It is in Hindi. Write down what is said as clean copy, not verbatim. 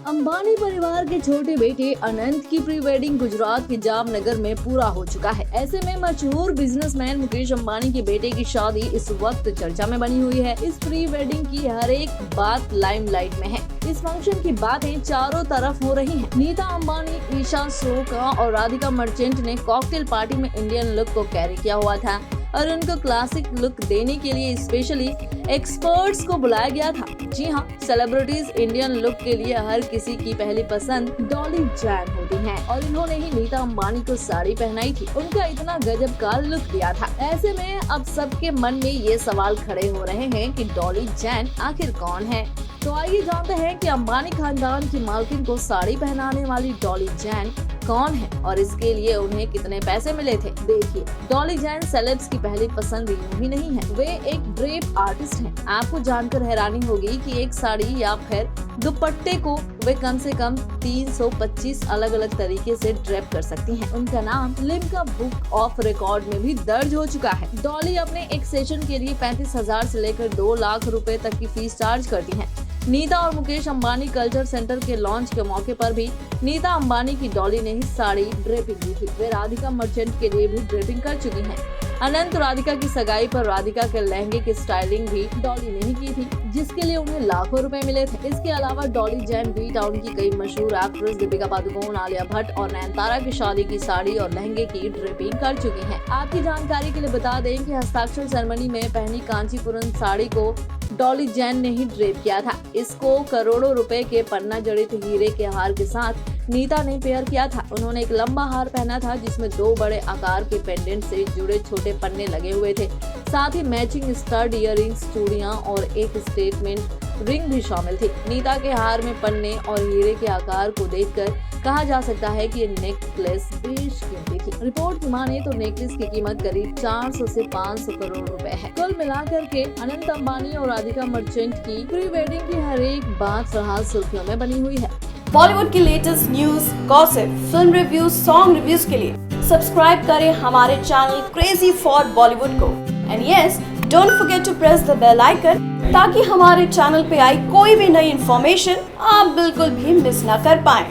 अंबानी परिवार के छोटे बेटे अनंत की प्री वेडिंग गुजरात के जामनगर में पूरा हो चुका है। ऐसे में मशहूर बिजनेसमैन मुकेश अंबानी के बेटे की शादी इस वक्त चर्चा में बनी हुई है। इस प्री वेडिंग की हर एक बात लाइमलाइट में है। इस फंक्शन की बातें चारों तरफ हो रही हैं। नीता अंबानी, ईशा सोका और राधिका मर्चेंट ने कॉकटेल पार्टी में इंडियन लुक को कैरी किया हुआ था और उनको क्लासिक लुक देने के लिए स्पेशली एक्सपर्ट्स को बुलाया गया था। जी हाँ, सेलिब्रिटीज इंडियन लुक के लिए हर किसी की पहली पसंद डॉली जैन होती हैं और इन्होंने ही नीता अंबानी को साड़ी पहनाई थी। उनका इतना गजब का लुक दिया था। ऐसे में अब सबके मन में ये सवाल खड़े हो रहे हैं कि डॉली जैन आखिर कौन है। तो आइए जानते हैं कि अंबानी खानदान की मालकिन को साड़ी पहनाने वाली डॉली जैन कौन है और इसके लिए उन्हें कितने पैसे मिले थे। देखिए, डॉली जैन सेलेब्स की पहली पसंद यूं ही नहीं है, वे एक ड्रेप आर्टिस्ट हैं। आपको जानकर हैरानी होगी कि एक साड़ी या फिर दुपट्टे को वे कम से कम 325 अलग अलग तरीके से ड्रेप कर सकती हैं। उनका नाम लिम्का बुक ऑफ रिकॉर्ड में भी दर्ज हो चुका है। डॉली अपने एक सेशन के लिए 35,000 से लेकर 2 लाख रुपए तक की फीस चार्ज करती हैं। नीता और मुकेश अंबानी कल्चर सेंटर के लॉन्च के मौके पर भी नीता अंबानी की डॉली ने ही साड़ी ड्रेपिंग की थी। वे राधिका मर्चेंट के लिए भी ड्रेपिंग कर चुकी हैं। अनंत राधिका की सगाई पर राधिका के लहंगे की स्टाइलिंग भी डॉली ने ही की थी, जिसके लिए उन्हें लाखों रुपए मिले थे। इसके अलावा डॉली जैन बी टाउन की कई मशहूर एक्ट्रेस दीपिका पादुकोण, आलिया भट्ट और नयनतारा की शादी की साड़ी और लहंगे की ड्रेपिंग कर चुकी हैं। आपकी जानकारी के लिए बता दें कि हस्ताक्षर सेरेमनी में पहनी कांचीपुरम साड़ी को डॉली जैन ने ही ड्रेप किया था। इसको करोड़ों रुपए के पन्ना जड़ित हीरे के हार के साथ नीता ने पेयर किया था। उन्होंने एक लंबा हार पहना था जिसमें 2 बड़े आकार के पेंडेंट से जुड़े छोटे पन्ने लगे हुए थे। साथ ही मैचिंग स्टड, इयररिंग्स, चूड़ियां और एक स्टेटमेंट रिंग भी शामिल थी। नीता के हार में पन्ने और हीरे के आकार को देखकर कहा जा सकता है कि ये नेकलेस बेशकीमती थी। रिपोर्ट की माने तो नेकलेस की कीमत करीब 400 से 500 करोड़ रुपए है। कुल मिलाकर के अनंत अंबानी और राधिका मर्चेंट की प्री वेडिंग की हर एक बात फिलहाल सुर्खियों में बनी हुई है। बॉलीवुड की latest news, gossip, film reviews, song reviews के लिए सब्सक्राइब करें हमारे चैनल क्रेजी फॉर बॉलीवुड को। And yes, don't forget to press the bell icon ताकि हमारे चैनल पे आई कोई भी नई इन्फॉर्मेशन आप बिल्कुल भी मिस ना कर पाएं।